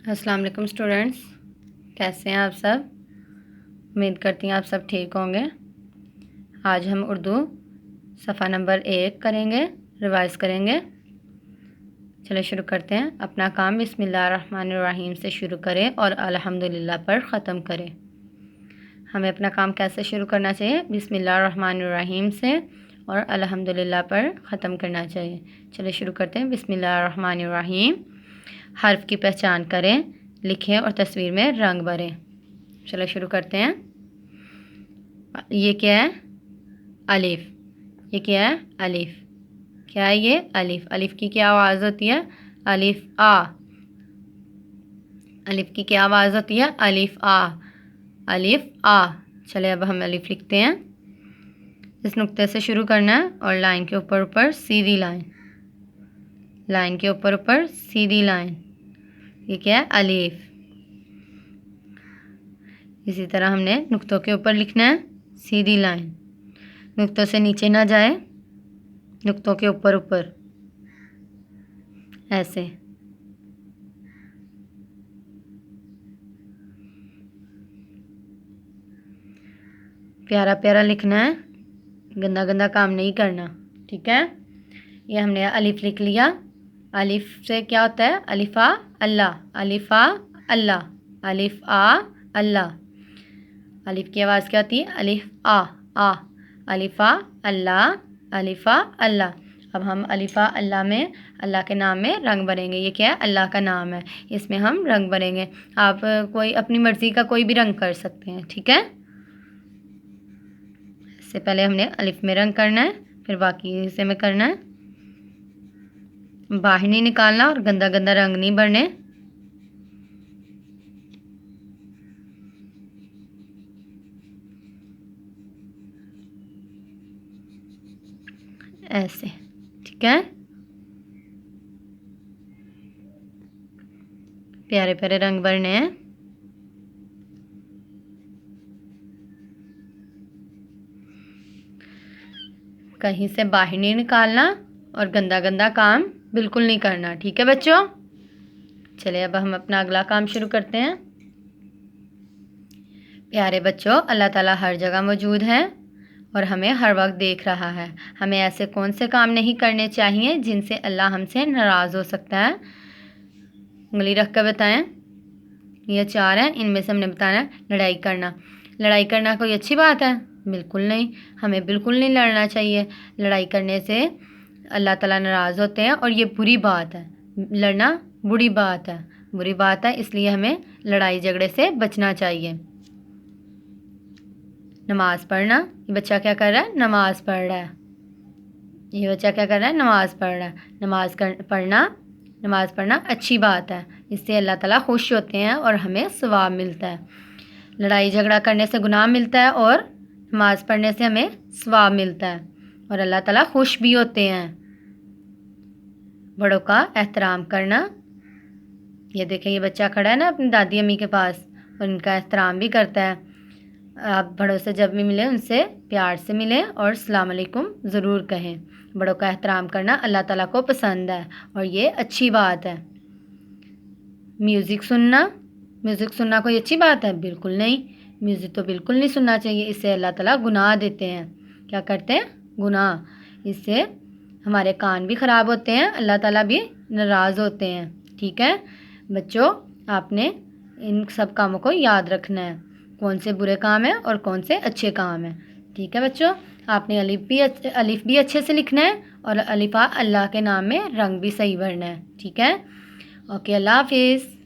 السلام علیکم اسٹوڈنٹس، کیسے ہیں آپ سب؟ امید کرتی ہیں آپ سب ٹھیک ہوں گے۔ آج ہم اردو صفحہ نمبر 1 کریں گے، ریوائز کریں گے۔ چلے شروع کرتے ہیں۔ اپنا کام بسم اللہ الرحمن الرحیم سے شروع کریں اور الحمدللہ پر ختم کریں۔ ہمیں اپنا کام کیسے شروع کرنا چاہیے؟ بسم اللہ الرحمن الرحیم سے اور الحمدللہ پر ختم کرنا چاہیے۔ چلے شروع کرتے ہیں۔ بسم اللہ الرحمن الرحیم۔ حرف کی پہچان کریں، لکھیں اور تصویر میں رنگ بھریں۔ چلو شروع کرتے ہیں۔ یہ کیا ہے؟ الف۔ یہ کیا ہے؟ الف۔ کیا ہے یہ؟ الف۔ الف کی کیا آواز ہوتی ہے؟ الف آ۔ الف کی کیا آواز ہوتی ہے؟ الف آ۔ الف آ۔ چلے اب ہم الف لکھتے ہیں۔ اس نقطے سے شروع کرنا ہے اور لائن کے اوپر سیدھی لائن، لائن کے اوپر سیدھی لائن۔ یہ کیا ہے؟ الف۔ اسی طرح ہم نے نقطوں کے اوپر لکھنا ہے سیدھی لائن، نقطوں سے نیچے نہ جائے، نقطوں کے اوپر ایسے۔ پیارا پیارا لکھنا ہے، گندا گندا کام نہیں کرنا، ٹھیک ہے؟ یہ ہم نے الف لکھ لیا۔ الف سے کیا ہوتا ہے؟ الف آ اللہ، الف آ اللہ، الف آ اللہ۔ الف کی آواز کیا ہوتی ہے؟ الف آ آ۔ الف آ اللہ، الف آ اللہ۔ اب ہم الف آ اللہ میں اللہ کے نام میں رنگ بھریں گے۔ یہ کیا ہے؟ اللہ کا نام ہے، اس میں ہم رنگ بھریں گے۔ آپ کوئی اپنی مرضی کا کوئی بھی رنگ کر سکتے ہیں، ٹھیک ہے؟ اس سے پہلے ہم نے الف میں رنگ کرنا ہے، پھر باقی حصے میں کرنا ہے۔ باہر نہیں نکالنا اور گندا گندا رنگ نہیں بھرنے۔ ایسے، ٹھیک ہے؟ پیارے پیارے رنگ بھرنے ہیں۔ کہیں سے باہر نہیں نکالنا اور گندا گندا کام بالکل نہیں کرنا، ٹھیک ہے بچوں؟ چلے اب ہم اپنا اگلا کام شروع کرتے ہیں۔ پیارے بچوں، اللہ تعالیٰ ہر جگہ موجود ہے اور ہمیں ہر وقت دیکھ رہا ہے۔ ہمیں ایسے کون سے کام نہیں کرنے چاہیے جن سے اللہ ہم سے ناراض ہو سکتا ہے؟ انگلی رکھ کر بتائیں۔ یہ 4 ہیں، ان میں سے ہم نے بتانا ہے لڑائی کرنا۔ لڑائی کرنا کوئی اچھی بات ہے؟ بالکل نہیں، ہمیں بالکل نہیں لڑنا چاہیے۔ لڑائی کرنے سے اللہ تعالیٰ ناراض ہوتے ہیں اور یہ بری بات ہے۔ لڑنا بری بات ہے، بری بات ہے، اس لیے ہمیں لڑائی جھگڑے سے بچنا چاہیے۔ نماز پڑھنا، یہ بچہ کیا کر رہا ہے؟ نماز پڑھ رہا ہے۔ یہ بچہ کیا کر رہا ہے؟ نماز پڑھ رہا ہے۔ نماز پڑھنا اچھی بات ہے، اس سے اللہ تعالیٰ خوش ہوتے ہیں اور ہمیں ثواب ملتا ہے۔ لڑائی جھگڑا کرنے سے گناہ ملتا ہے اور نماز پڑھنے سے ہمیں ثواب ملتا ہے اور اللہ تعالیٰ خوش بھی ہوتے ہیں۔ بڑوں کا احترام کرنا، یہ دیکھیں یہ بچہ کھڑا ہے نا اپنی دادی امی کے پاس اور ان کا احترام بھی کرتا ہے۔ آپ بڑوں سے جب بھی ملیں ان سے پیار سے ملیں اور السلام علیکم ضرور کہیں۔ بڑوں کا احترام کرنا اللہ تعالیٰ کو پسند ہے اور یہ اچھی بات ہے۔ میوزک سننا کوئی اچھی بات ہے؟ بالکل نہیں، میوزک تو بالکل نہیں سننا چاہیے، اس سے اللہ تعالیٰ گناہ دیتے ہیں۔ کیا کرتے ہیں؟ گناہ۔ اس سے ہمارے کان بھی خراب ہوتے ہیں، اللہ تعالیٰ بھی ناراض ہوتے ہیں، ٹھیک ہے؟ بچوں، آپ نے ان سب کاموں کو یاد رکھنا ہے، کون سے برے کام ہیں اور کون سے اچھے کام ہیں، ٹھیک ہے بچوں؟ آپ نے الف بھی اچھے سے لکھنا ہے اور الف آ اللہ کے نام میں رنگ بھی صحیح بھرنا ہے، ٹھیک ہے؟ اوکے، اللہ حافظ۔